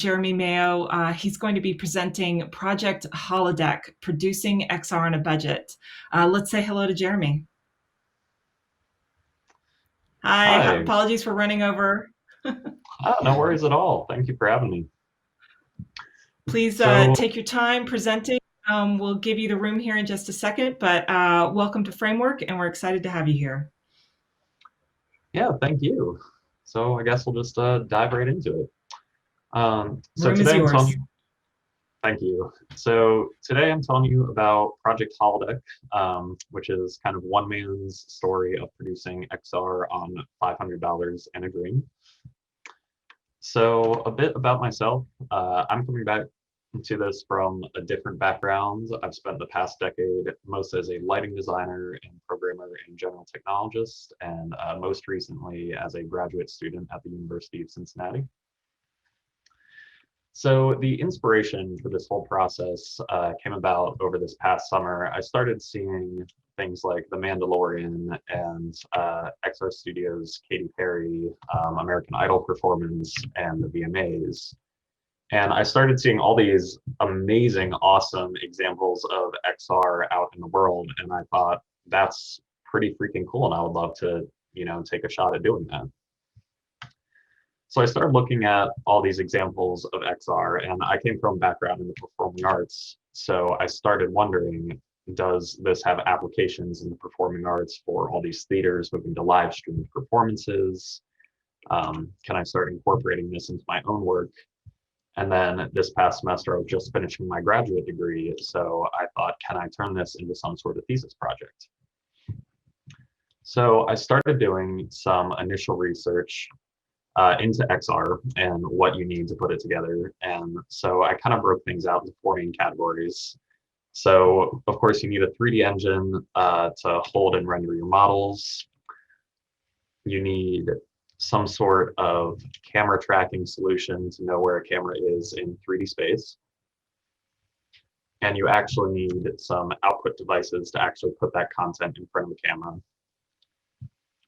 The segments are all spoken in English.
Jeremy Mayo. He's going to be presenting Project Holodeck, Producing XR on a Budget. Let's say hello to Jeremy. Hi, Hi. apologies for running over. Oh, no worries at all. Thank you for having me. Please So, take your time presenting. We'll give you the room here in just a second, but welcome to Framework, and we're excited to have you here. yeah, thank you. So, I guess we'll just dive right into it. So Room is today I'm telling yours. you, thank you. So today I'm telling you about Project Holodeck, which is kind of one man's story of producing XR on $500 and a dream. So a bit about myself. I'm coming back to this from a different background. I've spent the past decade most as a lighting designer and programmer and general technologist, and most recently as a graduate student at the University of Cincinnati. So the inspiration for this whole process came about over this past summer. I started seeing things like The Mandalorian and XR Studios' Katy Perry, American Idol performance, and the VMAs. And I started seeing all these amazing, awesome examples of XR out in the world, and I thought that's pretty freaking cool, and I would love to, take a shot at doing that. So I started looking at all these examples of XR, and I came from a background in the performing arts. So I started wondering, does this have applications in the performing arts for all these theaters moving to live streamed performances? Can I start incorporating this into my own work? And then this past semester, I was just finishing my graduate degree. So I thought, can I turn this into some sort of thesis project? So I started doing some initial research into XR and what you need to put it together. And so I kind of broke things out into four main categories. So of course you need a 3D engine to hold and render your models. You need some sort of camera tracking solution to know where a camera is in 3D space. And you actually need some output devices to actually put that content in front of the camera.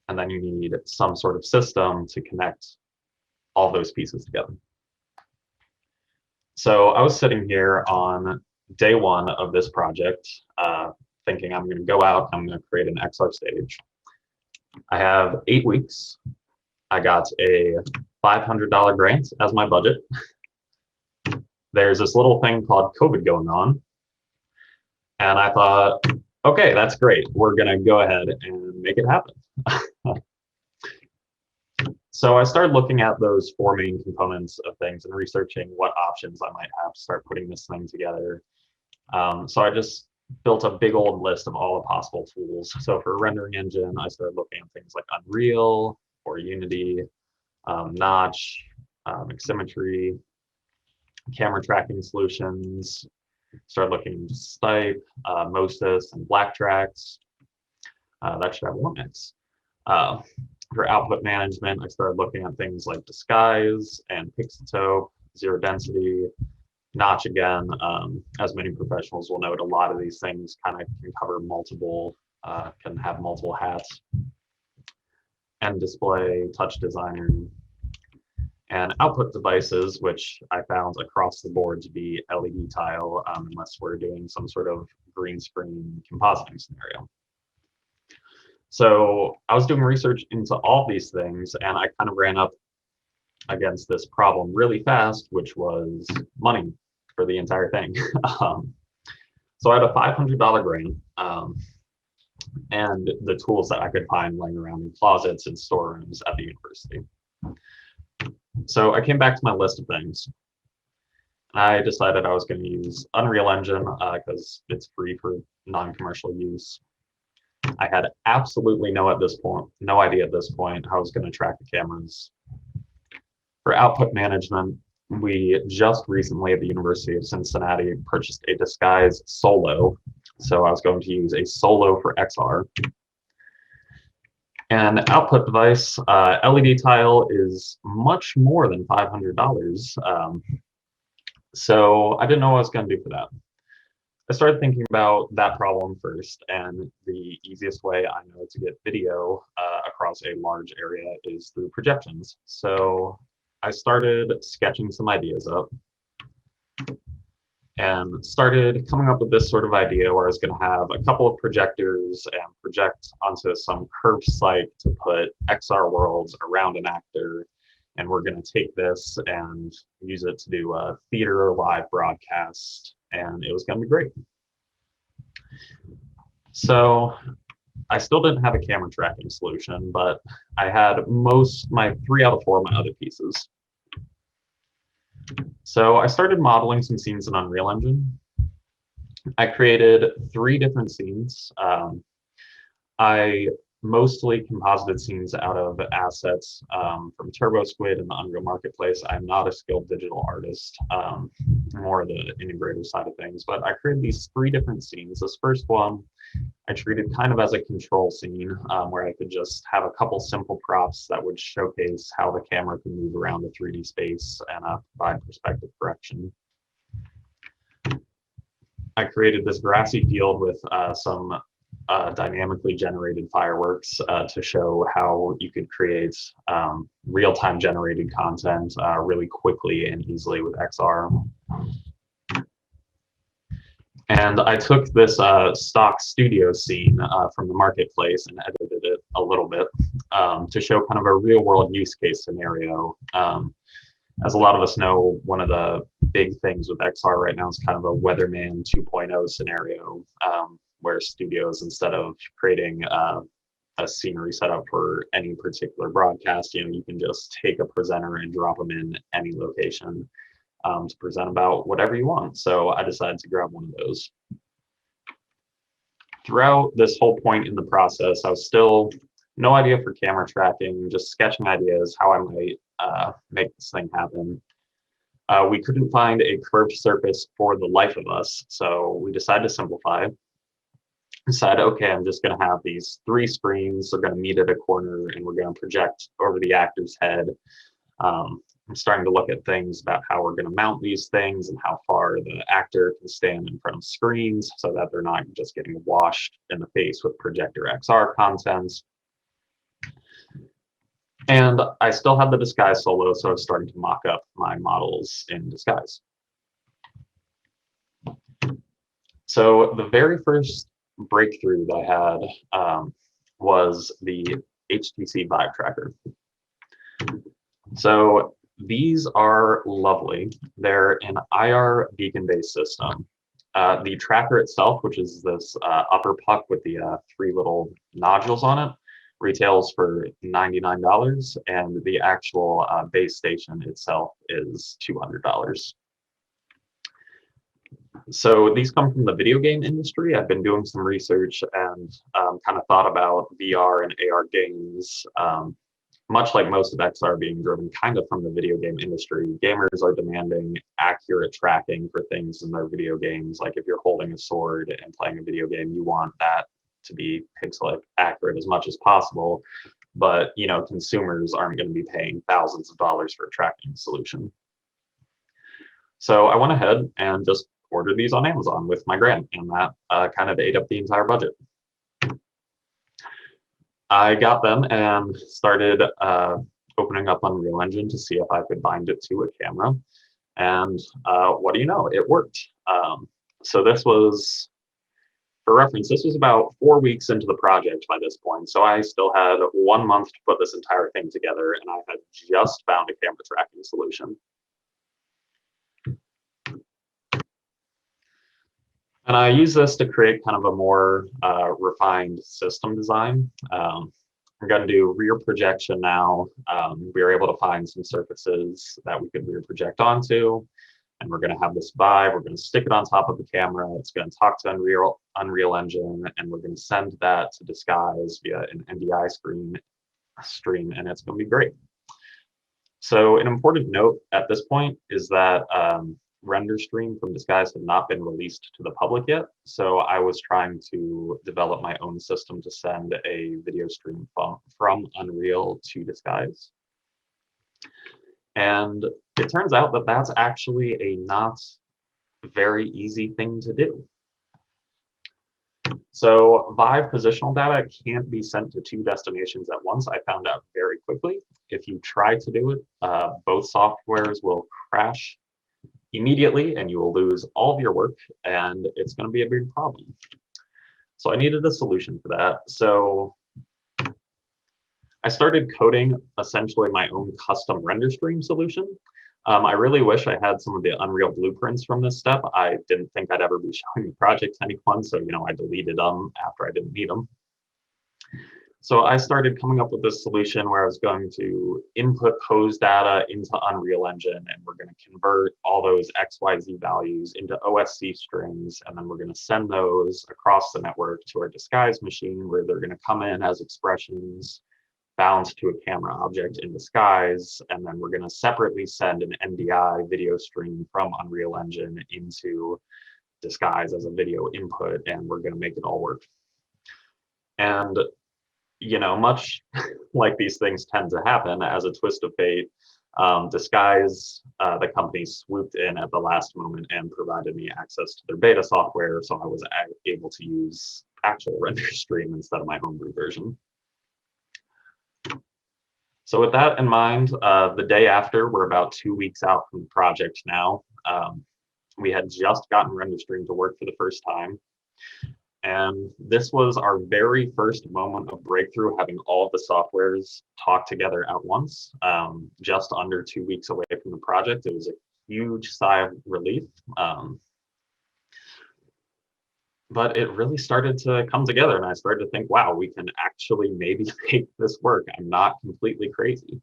And then you need some sort of system to connect all those pieces together. So I was sitting here on day one of this project, thinking I'm going to go out, I'm going to create an XR stage. I have 8 weeks. I got a $500 grant as my budget. There's this little thing called COVID going on. And I thought, okay, that's great. We're going to go ahead and make it happen. So I started looking at those four main components of things and researching what options I might have to start putting this thing together. So I just built a big old list of all the possible tools. So for a rendering engine, I started looking at things like Unreal or Unity, Notch, Ximimetry, camera tracking solutions. Started looking into Stipe, Mostas, and Blacktracks. That should have one X. For output management, I started looking at things like Disguise and Pixitope, Zero Density, Notch again. As many professionals will note, a lot of these things kind of can cover multiple, can have multiple hats. End Display, Touch Designer, and output devices, which I found across the board to be LED tile, unless we're doing some sort of green screen compositing scenario. So I was doing research into all these things, and I kind of ran up against this problem really fast, which was money for the entire thing. So I had a $500 grant and the tools that I could find laying around in closets and storerooms at the university. So I came back to my list of things. I decided I was going to use Unreal Engine because it's free for non-commercial use. I had absolutely no idea at this point how I was going to track the cameras. For output management, we just recently at the University of Cincinnati purchased a Disguise Solo. So I was going to use a Solo for XR. And output device, LED tile is much more than $500. So I didn't know what I was going to do for that. I started thinking about that problem first, and the easiest way I know to get video across a large area is through projections. So I started sketching some ideas up and started coming up with this sort of idea where I was going to have a couple of projectors and project onto some curved site to put XR worlds around an actor. And we're going to take this and use it to do a theater live broadcast. And it was going to be great. So I still didn't have a camera tracking solution, but I had my 3 out of 4 of my other pieces. So I started modeling some scenes in Unreal Engine. I created 3 different scenes. I mostly composited scenes out of assets from TurboSquid and the Unreal Marketplace. I'm not a skilled digital artist, more the integrator side of things, but I created these 3 different scenes. This first one I treated kind of as a control scene where I could just have a couple simple props that would showcase how the camera can move around a 3D space and provide perspective correction. I created this grassy field with some dynamically generated fireworks to show how you could create real-time generated content really quickly and easily with XR. And I took this stock studio scene from the marketplace and edited it a little bit to show kind of a real world use case scenario. As a lot of us know, one of the big things with XR right now is kind of a Weatherman 2.0 scenario where studios, instead of creating a scenery setup for any particular broadcast, you can just take a presenter and drop them in any location. To present about whatever you want. So I decided to grab one of those. Throughout this whole point in the process, I was still no idea for camera tracking, just sketching ideas, how I might make this thing happen. We couldn't find a curved surface for the life of us, so we decided to simplify. Decided, okay, I'm just going to have these 3 screens. They're going to meet at a corner, and we're going to project over the actor's head. I'm starting to look at things about how we're going to mount these things and how far the actor can stand in front of screens so that they're not just getting washed in the face with projector XR content. And I still have the disguise solo, so I was starting to mock up my models in disguise. So the very first breakthrough that I had was the HTC Vive Tracker. So these are lovely. They're an IR beacon-based system. The tracker itself, which is this upper puck with the 3 little nodules on it, retails for $99, and the actual base station itself is $200. So these come from the video game industry. I've been doing some research and kind of thought about VR and AR games. Much like most of XR being driven kind of from the video game industry, gamers are demanding accurate tracking for things in their video games. Like if you're holding a sword and playing a video game, you want that to be pixel accurate as much as possible. But consumers aren't going to be paying thousands of dollars for a tracking solution. So I went ahead and just ordered these on Amazon with my grant, and that kind of ate up the entire budget. I got them and started opening up Unreal Engine to see if I could bind it to a camera. And what do you know? It worked. So this was, for reference, this was about 4 weeks into the project by this point. So I still had 1 month to put this entire thing together, and I had just found a camera tracking solution. And I use this to create kind of a more refined system design. We're going to do rear projection now. We were able to find some surfaces that we could rear project onto. And we're going to have this Vive. We're going to stick it on top of the camera. It's going to talk to Unreal Engine, and we're going to send that to Disguise via an NDI stream, and it's going to be great. So an important note at this point is that render stream from Disguise had not been released to the public yet. So I was trying to develop my own system to send a video stream from Unreal to Disguise. And it turns out that that's actually a not very easy thing to do. So Vive positional data can't be sent to two destinations at once. I found out very quickly. If you try to do it, both softwares will crash immediately and you will lose all of your work, and it's going to be a big problem. So I needed a solution for that. So I started coding essentially my own custom render stream solution. I really wish I had some of the Unreal blueprints from this step. I didn't think I'd ever be showing the project to anyone, so I deleted them after I didn't need them. So I started coming up with this solution where I was going to input pose data into Unreal Engine, and we're going to convert all those XYZ values into OSC strings, and then we're going to send those across the network to our disguise machine, where they're going to come in as expressions bound to a camera object in disguise, and then we're going to separately send an NDI video stream from Unreal Engine into disguise as a video input, and we're going to make it all work. And much like these things tend to happen, as a twist of fate, Disguise, the company swooped in at the last moment and provided me access to their beta software, so I was able to use actual render stream instead of my homebrew version. So with that in mind, the day after, we're about 2 weeks out from the project now. We had just gotten render stream to work for the first time. And this was our very first moment of breakthrough, having all of the softwares talk together at once. Just under 2 weeks away from the project, it was a huge sigh of relief. But it really started to come together, and I started to think, wow, we can actually maybe make this work. I'm not completely crazy.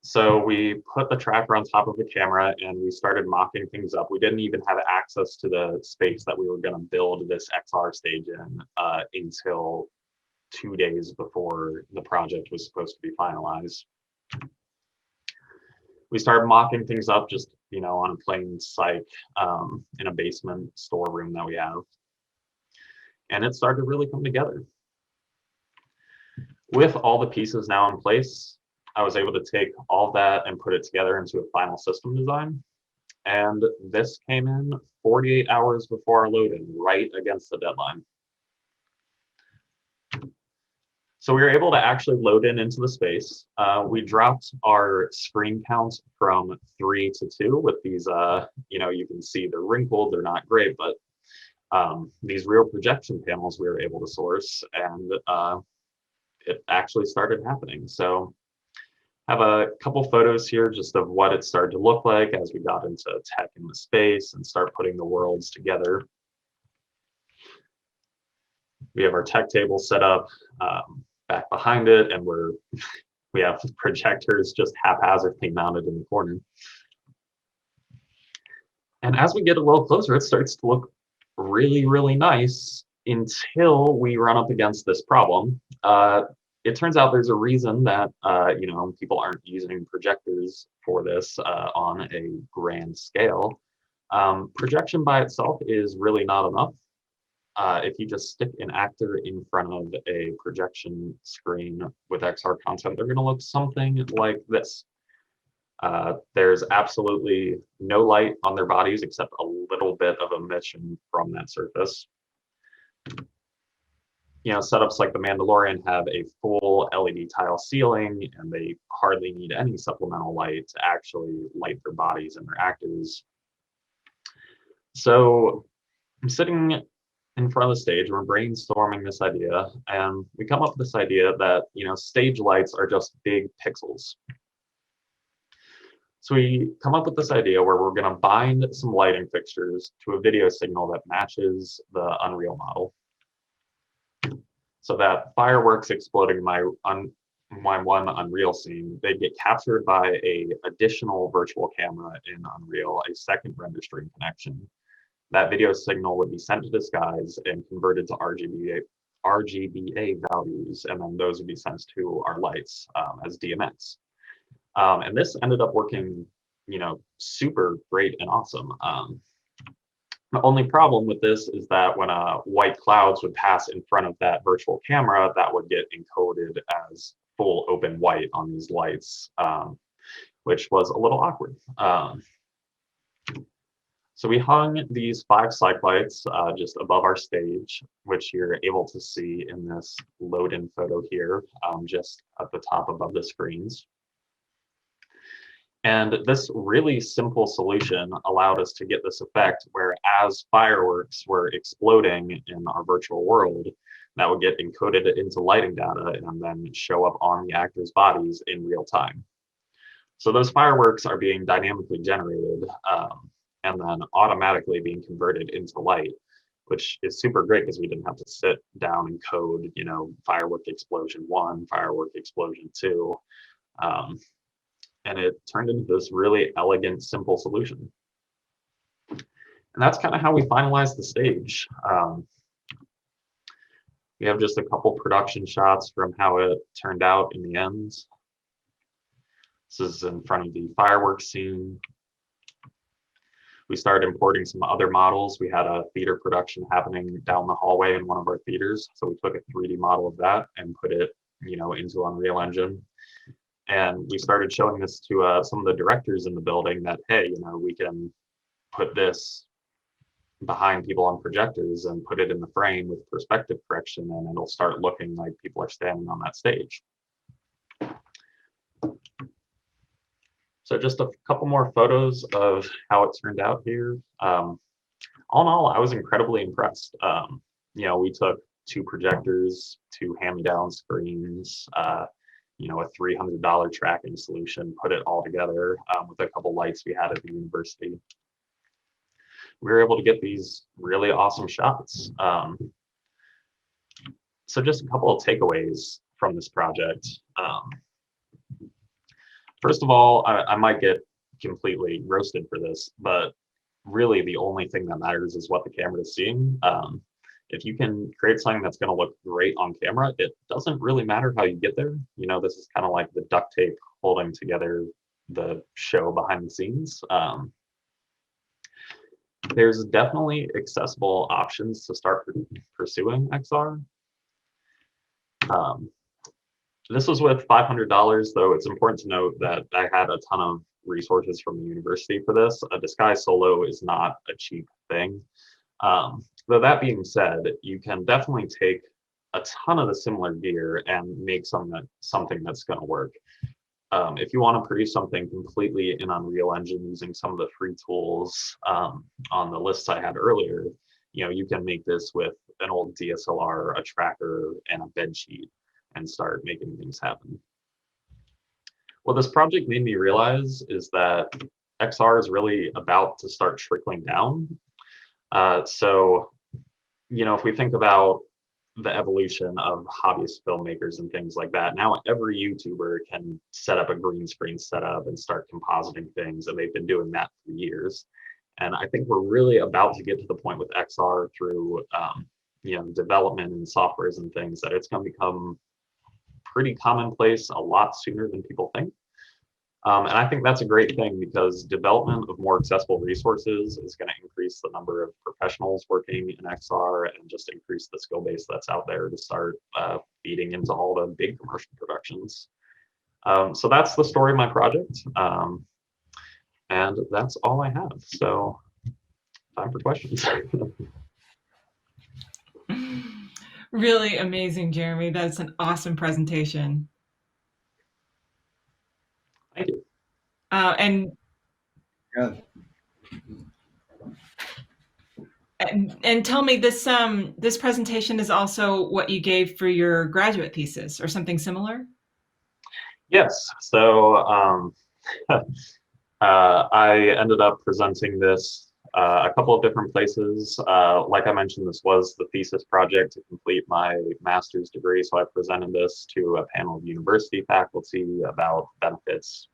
So we put the tracker on top of the camera and we started mocking things up. We didn't even have access to the space that we were going to build this XR stage in until 2 days before the project was supposed to be finalized. We started mocking things up just, on a plain psych in a basement storeroom that we have. And it started to really come together. With all the pieces now in place, I was able to take all that and put it together into a final system design. And this came in 48 hours before our load-in, right against the deadline. So we were able to actually load into the space. We dropped our screen count from 3 to 2 with these, you can see they're wrinkled, they're not great, but these real projection panels we were able to source, and it actually started happening. So I have a couple photos here just of what it started to look like as we got into tech in the space and start putting the worlds together. We have our tech table set up back behind it, and we have projectors just haphazardly mounted in the corner. And as we get a little closer, it starts to look really, really nice until we run up against this problem. It turns out there's a reason that people aren't using projectors for this on a grand scale. Projection by itself is really not enough. If you just stick an actor in front of a projection screen with XR content, they're going to look something like this. There's absolutely no light on their bodies except a little bit of emission from that surface. Setups like The Mandalorian have a full LED tile ceiling, and they hardly need any supplemental light to actually light their bodies and their actors. So I'm sitting in front of the stage, we're brainstorming this idea, and we come up with this idea that, stage lights are just big pixels. So we come up with this idea where we're going to bind some lighting fixtures to a video signal that matches the Unreal model. So that fireworks exploding my one Unreal scene, they get captured by a additional virtual camera in Unreal, a second render stream connection. That video signal would be sent to Disguise and converted to RGBA values, and then those would be sent to our lights as DMX. And this ended up working, super great and awesome. The only problem with this is that when white clouds would pass in front of that virtual camera, that would get encoded as full open white on these lights, which was a little awkward. So we hung these 5 cyclites just above our stage, which you're able to see in this load-in photo here, just at the top above the screens. And this really simple solution allowed us to get this effect where as fireworks were exploding in our virtual world, that would get encoded into lighting data and then show up on the actors' bodies in real time. So those fireworks are being dynamically generated and then automatically being converted into light, which is super great because we didn't have to sit down and code, firework explosion 1, firework explosion 2. And it turned into this really elegant, simple solution. And that's kind of how we finalized the stage. We have just a couple production shots from how it turned out in the end. This is in front of the fireworks scene. We started importing some other models. We had a theater production happening down the hallway in one of our theaters. So we took a 3D model of that and put it, into Unreal Engine. And we started showing this to some of the directors in the building that, hey, we can put this behind people on projectors and put it in the frame with perspective correction, and it'll start looking like people are standing on that stage. So just a couple more photos of how it turned out here. All in all, I was incredibly impressed. We took 2 projectors, 2 hand-me-down screens, a $300 tracking solution, put it all together with a couple lights we had at the university. We were able to get these really awesome shots. So just a couple of takeaways from this project. First of all, I might get completely roasted for this, but really the only thing that matters is what the camera is seeing. If you can create something that's going to look great on camera, it doesn't really matter how you get there. This is kind of like the duct tape holding together the show behind the scenes. There's definitely accessible options to start pursuing XR. This was with $500, though it's important to note that I had a ton of resources from the university for this. A Disguise Solo is not a cheap thing. Though that being said, you can definitely take a ton of the similar gear and make something that's going to work. If you want to produce something completely in Unreal Engine using some of the free tools on the lists I had earlier, you can make this with an old DSLR, a tracker, and a bed sheet and start making things happen. What this project made me realize is that XR is really about to start trickling down. So, if we think about the evolution of hobbyist filmmakers and things like that, now every YouTuber can set up a green screen setup and start compositing things, and they've been doing that for years. And I think we're really about to get to the point with XR through, development and softwares and things that it's going to become pretty commonplace a lot sooner than people think. And I think that's a great thing because development of more accessible resources is going to increase the number of professionals working in XR and just increase the skill base that's out there to start feeding into all the big commercial productions. So that's the story of my project. And that's all I have. So time for questions. Really amazing, Jeremy. That's an awesome presentation. Thank you. And Yeah. tell me, this presentation is also what you gave for your graduate thesis or something similar? Yes. So I ended up presenting this a couple of different places. Like I mentioned, this was the thesis project to complete my master's degree. So I presented this to a panel of university faculty about benefits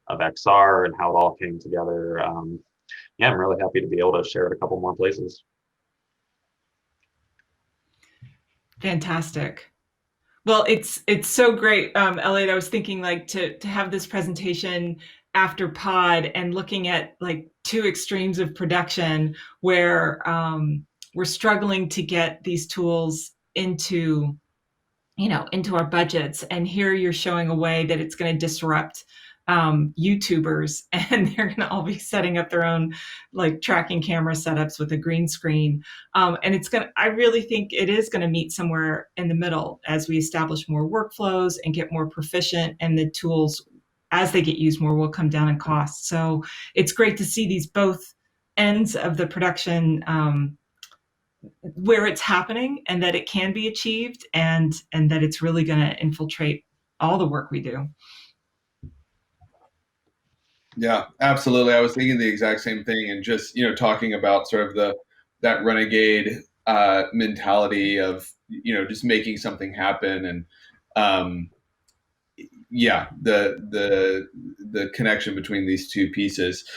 of XR and how it all came together. Yeah, I'm really happy to be able to share it a couple more places. Fantastic. Well, it's so great, Elliot. I was thinking like to have this presentation after pod and looking at like 2 extremes of production where we're struggling to get these tools into our budgets. And here you're showing a way that it's going to disrupt YouTubers, and they're going to all be setting up their own like tracking camera setups with a green screen. And I really think it is going to meet somewhere in the middle as we establish more workflows and get more proficient, and the tools, as they get used more, will come down in cost. So it's great to see these both ends of the production, where it's happening and that it can be achieved, and that it's really going to infiltrate all the work we do. Yeah, absolutely. I was thinking the exact same thing, and just talking about sort of that renegade mentality of just making something happen, and um, yeah, the connection between these two pieces.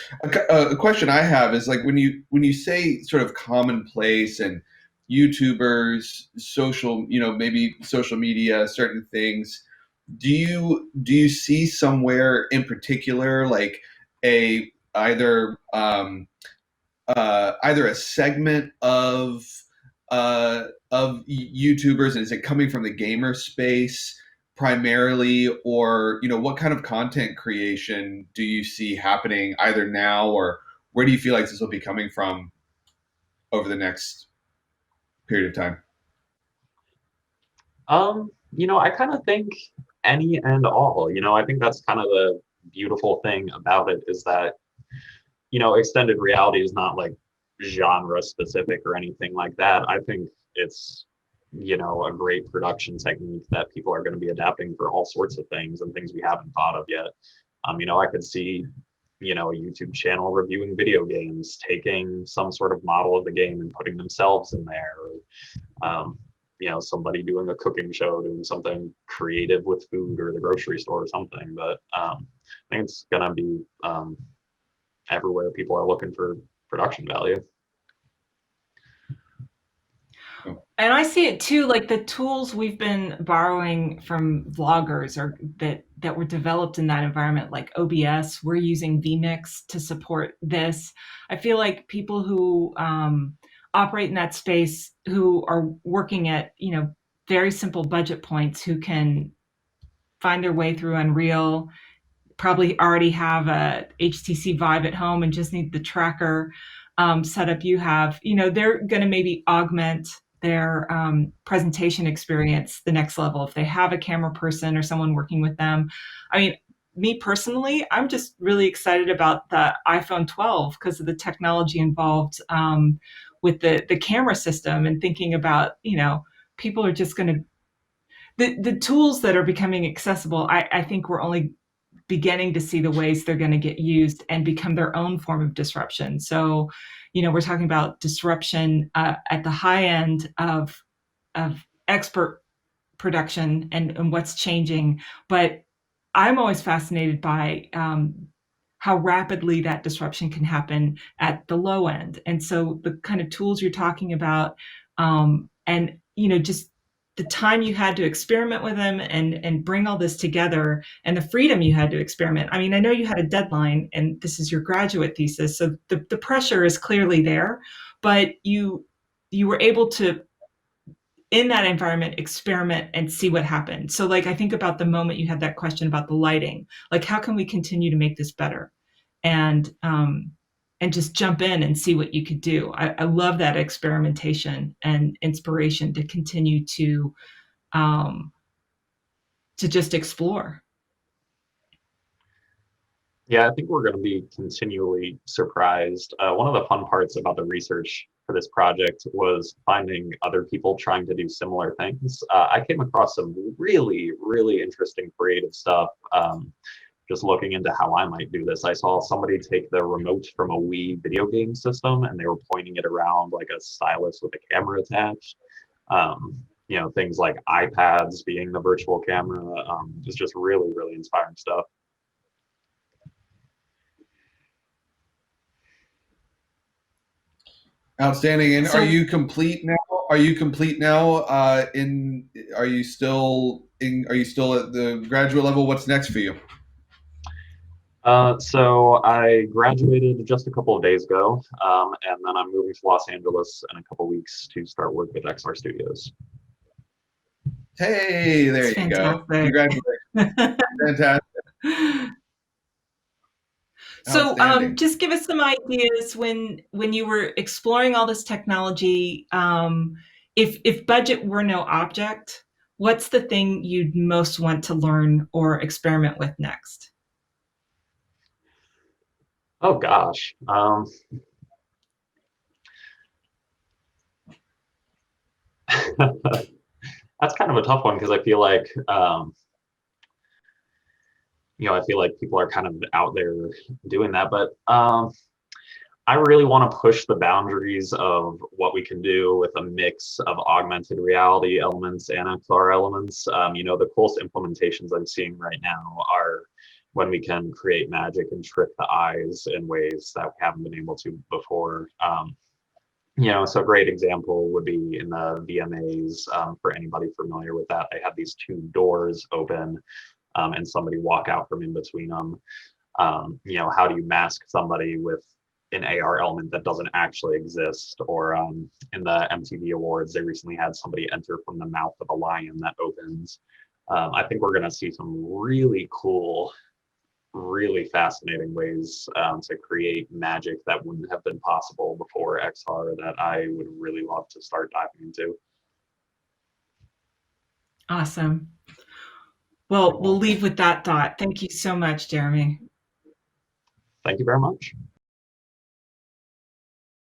A question I have is, like, when you say sort of commonplace and YouTubers, social, maybe social media, certain things, do you see somewhere in particular, like a either either a segment of YouTubers, and is it coming from the gamer space primarily, or what kind of content creation do you see happening either now, or where do you feel like this will be coming from over the next period of time? I kind of think any and all. I think that's kind of the beautiful thing about it, is that, extended reality is not like genre specific or anything like that. I think it's, a great production technique that people are going to be adapting for all sorts of things and things we haven't thought of yet. I could see, a YouTube channel reviewing video games, taking some sort of model of the game and putting themselves in there, or, somebody doing a cooking show, doing something creative with food, or the grocery store or something. But I think it's gonna be everywhere people are looking for production value. And I see it too, like the tools we've been borrowing from vloggers, or that were developed in that environment, like OBS. We're using vMix to support this. I feel like people who operate in that space, who are working at very simple budget points, who can find their way through Unreal, probably already have a HTC Vive at home and just need the tracker setup you have, they're going to maybe augment their presentation experience the next level if they have a camera person or someone working with them. I mean, me personally, I'm just really excited about the iPhone 12 because of the technology involved with the camera system, and thinking about, people are just going to, the tools that are becoming accessible. I think we're only beginning to see the ways they're going to get used and become their own form of disruption. So, we're talking about disruption at the high end of expert production and what's changing. But I'm always fascinated by how rapidly that disruption can happen at the low end. And so the kind of tools you're talking about, and just the time you had to experiment with them and bring all this together, and the freedom you had to experiment. I mean, I know you had a deadline and this is your graduate thesis, so the pressure is clearly there, but you were able to, in that environment, experiment and see what happened. So like, I think about the moment you had that question about the lighting, like how can we continue to make this better? And just jump in and see what you could do. I love that experimentation and inspiration to continue to just explore. Yeah, I think we're going to be continually surprised. One of the fun parts about the research for this project was finding other people trying to do similar things. I came across some really, really interesting creative stuff. Just looking into how I might do this, I saw somebody take the remote from a Wii video game system and they were pointing it around like a stylus with a camera attached. Things like iPads being the virtual camera. It's just really, really inspiring stuff. Outstanding. And So are you complete now? Are you complete now? Are you still at the graduate level? What's next for you? So I graduated just a couple of days ago, and then I'm moving to Los Angeles in a couple of weeks to start work with XR Studios. Hey, there it's you go. fantastic. Congratulations. Fantastic. So Outstanding. just give us some ideas when you were exploring all this technology. If budget were no object, what's the thing you'd most want to learn or experiment with next? Oh gosh. That's kind of a tough one because I feel like I feel like people are kind of out there doing that, but I really want to push the boundaries of what we can do with a mix of augmented reality elements and XR elements. The coolest implementations I'm seeing right now are when we can create magic and trick the eyes in ways that we haven't been able to before. So a great example would be in the VMAs. For anybody familiar with that, they have these two doors open, and somebody walk out from in between them. How do you mask somebody with an AR element that doesn't actually exist? Or in the MTV Awards, they recently had somebody enter from the mouth of a lion that opens. I think we're going to see some really cool, really fascinating ways to create magic that wouldn't have been possible before XR that I would really love to start diving into. Awesome. Well, we'll leave with that thought. Thank you so much, Jeremy. Thank you very much.